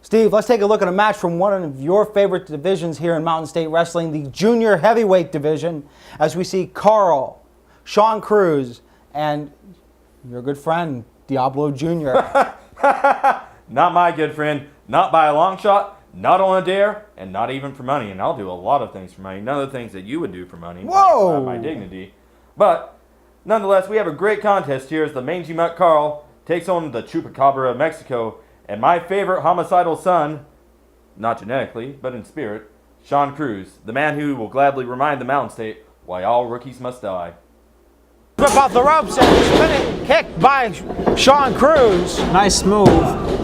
Steve, let's take a look at a match from one of your favorite divisions here in Mountain State Wrestling, the junior heavyweight division, as we see Karl, Shawn Cruz, and your good friend, Diablo Jr. Not my good friend, not by a long shot, not on a dare, and not even for money. And I'll do a lot of things for money, none of the things that you would do for money. Whoa! By my dignity. But, nonetheless, we have a great contest here as the Mangy Mutt Karl takes on the Chupacabra of Mexico, and my favorite homicidal son, not genetically, but in spirit, Shawn Cruz, the man who will gladly remind the Mountain State why all rookies must die. Whip off the ropes and spinning kick by Shawn Cruz. Nice move.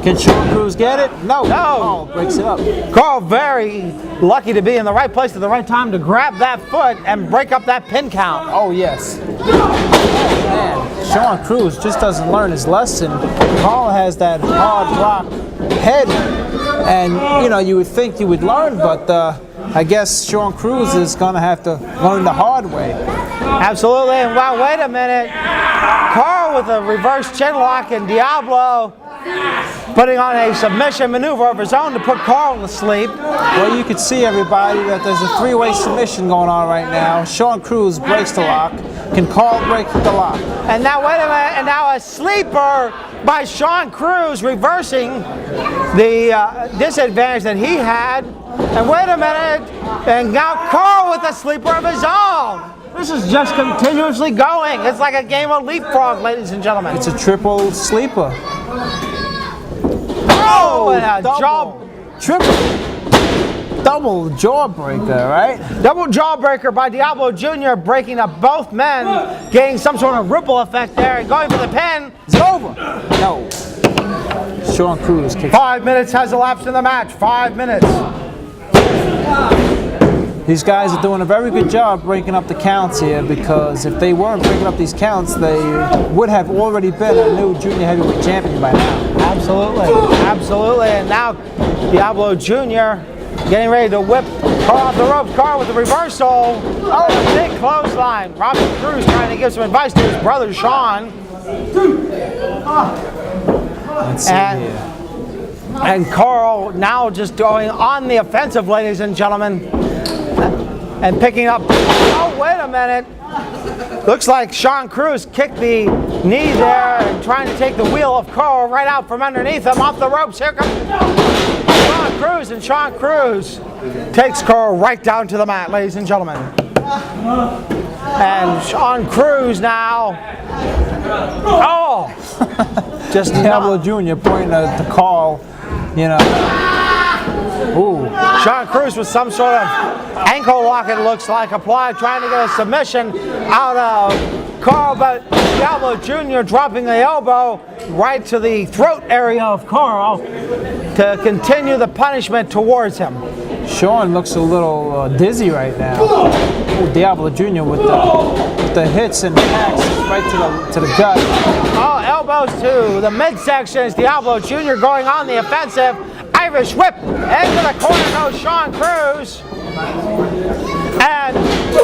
Can Shawn Cruz get it? No. No. Oh, breaks it up. Karl very lucky to be in the right place at the right time to grab that foot and break up that pin count. Oh, yes. Oh, man. Shawn Cruz just doesn't learn his lesson. Karl has that hard rock head, and, you know, you would think you would learn, but I guess Shawn Cruz is going to have to learn the hard way. Absolutely, and wow, wait a minute. Karl with a reverse chin lock and Diablo putting on a submission maneuver of his own to put Karl to sleep. Well, you can see, everybody, that there's a three-way submission going on right now. Shawn Cruz breaks the lock. Can Karl break the lock? And now, wait a minute, and now a sleeper by Shawn Cruz reversing the disadvantage that he had. And wait a minute, and now Karl with a sleeper of his own. This is just continuously going. It's like a game of leapfrog, ladies and gentlemen. It's a triple sleeper. Oh, and double jawbreaker, right? Double jawbreaker by Diablo Jr. breaking up both men, getting some sort of ripple effect there, and going for the pin. It's over. No. Shawn Cruz kicks. 5 minutes has elapsed in the match. 5 minutes. These guys are doing a very good job breaking up the counts here, because if they weren't breaking up these counts, they would have already been a new junior heavyweight champion by now. Absolutely. Absolutely. And now Diablo Jr. getting ready to whip Karl off the ropes. Karl with the reversal. Oh, a big clothesline. Robert Cruz trying to give some advice to his brother Shawn. Let's see here. And Karl now just going on the offensive, ladies and gentlemen, and picking up. Oh, wait a minute. Looks like Shawn Cruz kicked the knee there and trying to take the wheel of Karl right out from underneath him off the ropes. Here comes Shawn Cruz, and Shawn Cruz takes Karl right down to the mat, ladies and gentlemen. And Shawn Cruz now. Oh! Just Diablo Jr. pointing to Karl, you know. Ooh. Shawn Cruz with some sort of ankle lock, it looks like, applied, trying to get a submission out of Karl, but Diablo Jr. dropping the elbow right to the throat area of Karl to continue the punishment towards him. Shawn looks a little dizzy right now. Oh, Diablo Jr. with the hits and attacks right to the gut. Oh, elbows to the midsection as Diablo Jr. going on the offensive. Irish whip into the corner goes Shawn Cruz. And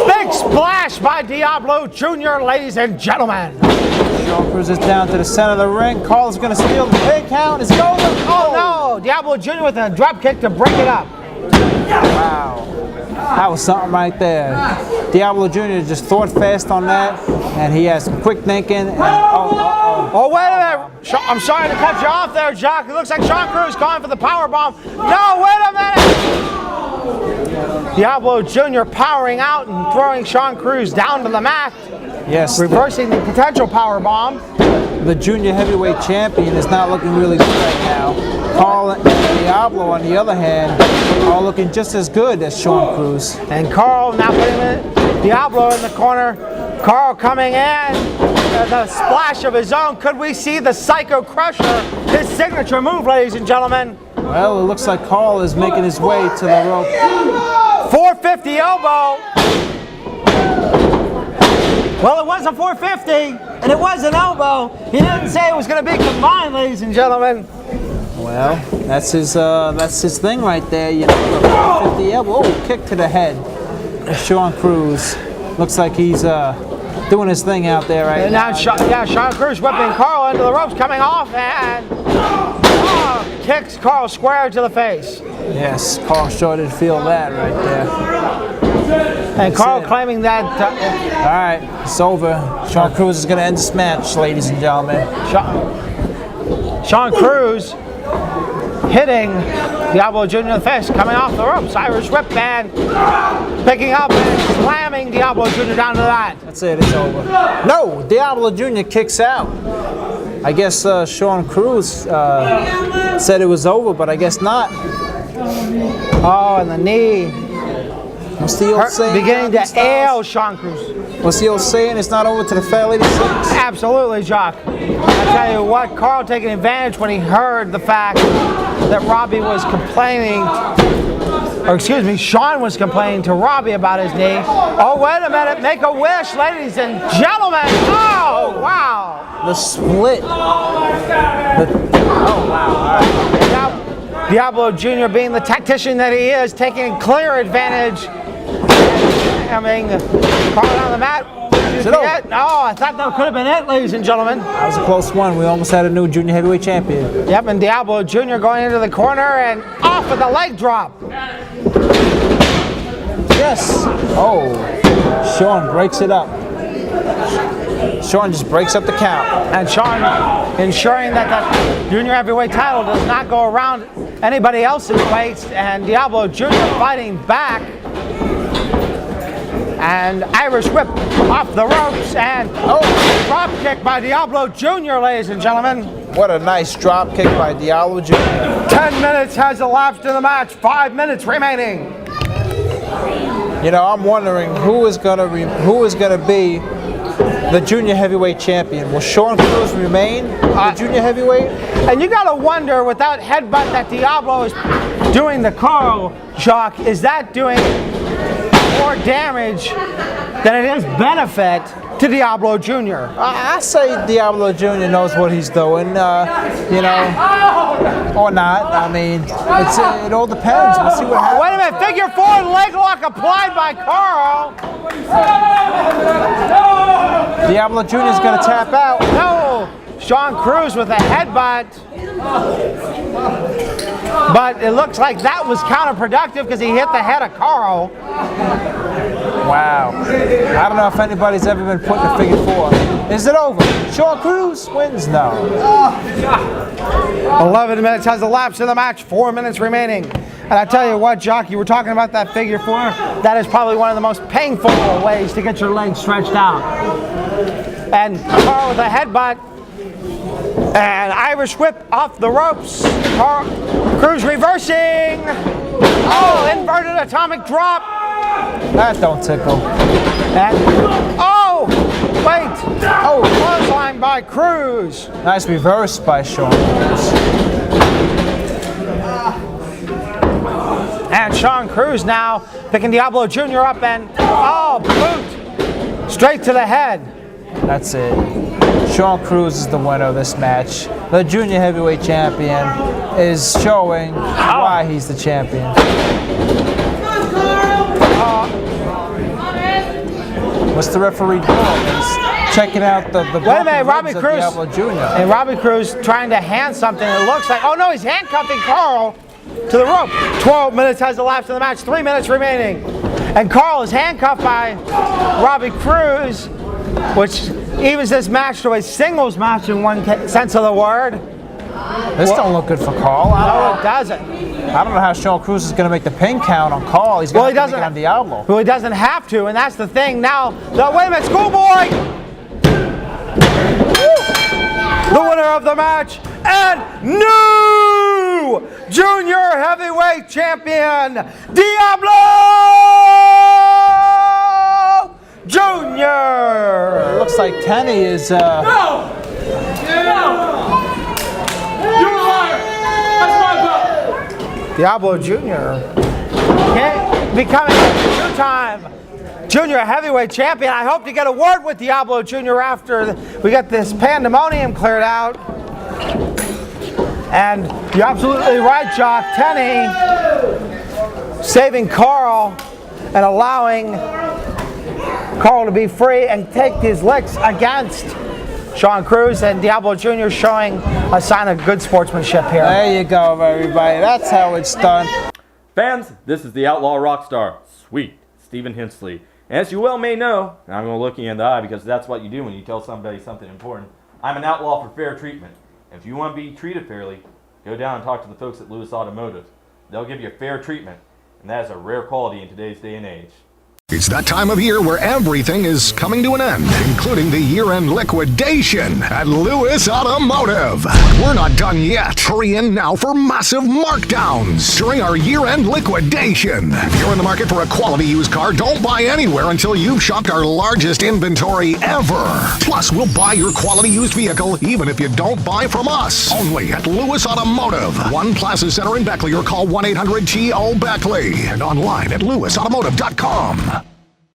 big splash by Diablo Jr., ladies and gentlemen. Shawn Cruz is down to the center of the ring. Karl's going to steal the pin count. It's over. Oh, no. Diablo Jr. with a drop kick to break it up. Wow. That was something right there. Diablo Jr. just thought fast on that, and he has some quick thinking. And, oh, wait a minute. I'm sorry to cut you off there, Jock. It looks like Shawn Cruz going for the power bomb. No, wait a minute. Diablo Jr. powering out and throwing Shawn Cruz down to the mat. Yes. Reversing the potential power bomb. The junior heavyweight champion is not looking really good right now. Karl and Diablo, on the other hand, are looking just as good as Shawn Cruz. And Karl now putting Diablo in the corner. Karl coming in. The splash of his own. Could we see the Psycho Crusher, his signature move, ladies and gentlemen? Well, it looks like Karl is making his way to the rope. 450 elbow. Well, it was a 450, and it was an elbow. He didn't say it was going to be combined, ladies and gentlemen. Well, that's his thing right there. You know, the 450 elbow. Oh, kick to the head. Shawn Cruz looks like he's doing his thing out there right now. Shawn Cruz whipping Karl into the ropes, coming off, and kicks Karl square to the face. Yes, Karl sure did feel that right there. And Karl it. claiming that All right, it's over. Shawn Cruz is going to end this match, ladies and gentlemen. Shawn Cruz hitting Diablo Jr. in the face, coming off the ropes. Irish whip and picking up and slamming Diablo Jr. down to that. That's it, it's over. No, Diablo Jr. kicks out. I guess Shawn Cruz said it was over, but I guess not. Oh, and the knee. What's the old saying? Beginning to ail Shawn Cruz. What's the old saying? It's not over till the fat lady sings. Absolutely, Jock. I tell you what, Karl taking advantage when he heard the fact that Robbie was complaining, or excuse me, Shawn was complaining to Robbie about his knee. Oh, wait a minute, make a wish, ladies and gentlemen. Oh, wow. The split. Oh, wow. All right. Now, Diablo Jr. being the tactician that he is, taking clear advantage. I mean, Karl on the mat. Is it over? No, I thought that could have been it, ladies and gentlemen. That was a close one. We almost had a new junior heavyweight champion. Yep, and Diablo Jr. going into the corner and off with the leg drop. Yes. Oh, Shawn breaks it up. Shawn just breaks up the count. And Shawn ensuring that the junior heavyweight title does not go around anybody else's waist. And Diablo Jr. fighting back. And Irish whip off the ropes. And drop kick by Diablo Jr., ladies and gentlemen. What a nice drop kick by Diablo Jr. 10 minutes has elapsed in the match. 5 minutes remaining. You know, I'm wondering who is gonna be the junior heavyweight champion. Will Shawn Cruz remain the junior heavyweight? And you gotta wonder, with that headbutt that Diablo is doing to Karl, Jacques, is that doing more damage than it is benefit to Diablo Jr.? I say Diablo Jr. knows what he's doing, you know, or not. I mean, it all depends. We'll see what happens. Wait a minute, figure four leg lock applied by Karl. Diablo Jr. is going to tap out. No, Shawn Cruz with a headbutt. But it looks like that was counterproductive because he hit the head of Karl. Wow. I don't know if anybody's ever been put in a figure four. Is it over? Shawn Cruz wins? No. 11 minutes has elapsed in the match. 4 minutes remaining. And I tell you what, Jock, you were talking about that figure four. That is probably one of the most painful ways to get your legs stretched out. And Karl with a headbutt. And Irish whip off the ropes. Cruz reversing. Oh, inverted atomic drop. That don't tickle. And, oh, wait. Oh, clothesline by Cruz. Nice reverse by Shawn Cruz. And Shawn Cruz now picking Diablo Jr. up and, oh, boot. Straight to the head. That's it. Shawn Cruz is the winner of this match. The junior heavyweight champion is showing why he's the champion. What's the referee doing? He's checking out the wait a minute, Robbie Cruz. Diablo Jr. And Robbie Cruz trying to hand something. It looks like, oh no, he's handcuffing Karl to the rope. 12 minutes has elapsed in the match. 3 minutes remaining. And Karl is handcuffed by Robbie Cruz, which evens this match to a singles match in one sense of the word. This don't look good for Karl. No, it doesn't. I don't know how Shawn Cruz is going to make the pin count on Karl. He's going to make it on Diablo. Well, he doesn't have to, and that's the thing. Now, wait a minute, Schoolboy! The winner of the match and new junior heavyweight champion, Diablo Jr. It looks like Tenny is... No! You're a liar! That's my belt! Diablo Jr. becoming a two-time junior heavyweight champion. I hope to get a word with Diablo Jr. after we get this pandemonium cleared out. And you're absolutely right, Jock. Tenny saving Karl and allowing Karl to be free and take his licks against Shawn Cruz, and Diablo Jr. showing a sign of good sportsmanship here. There you go, everybody. That's how it's done. Fans, this is the outlaw rock star, Sweet Stephen Hensley. As you well may know, and I'm going to look you in the eye because that's what you do when you tell somebody something important, I'm an outlaw for fair treatment. If you want to be treated fairly, go down and talk to the folks at Lewis Automotive. They'll give you fair treatment, and that is a rare quality in today's day and age. It's that time of year where everything is coming to an end, including the year-end liquidation at Lewis Automotive. But we're not done yet. Hurry in now for massive markdowns during our year-end liquidation. If you're in the market for a quality used car, don't buy anywhere until you've shopped our largest inventory ever. Plus, we'll buy your quality used vehicle even if you don't buy from us. Only at Lewis Automotive. One Plaza Center in Beckley, or call 1-800-TO-BECKLEY. And online at lewisautomotive.com.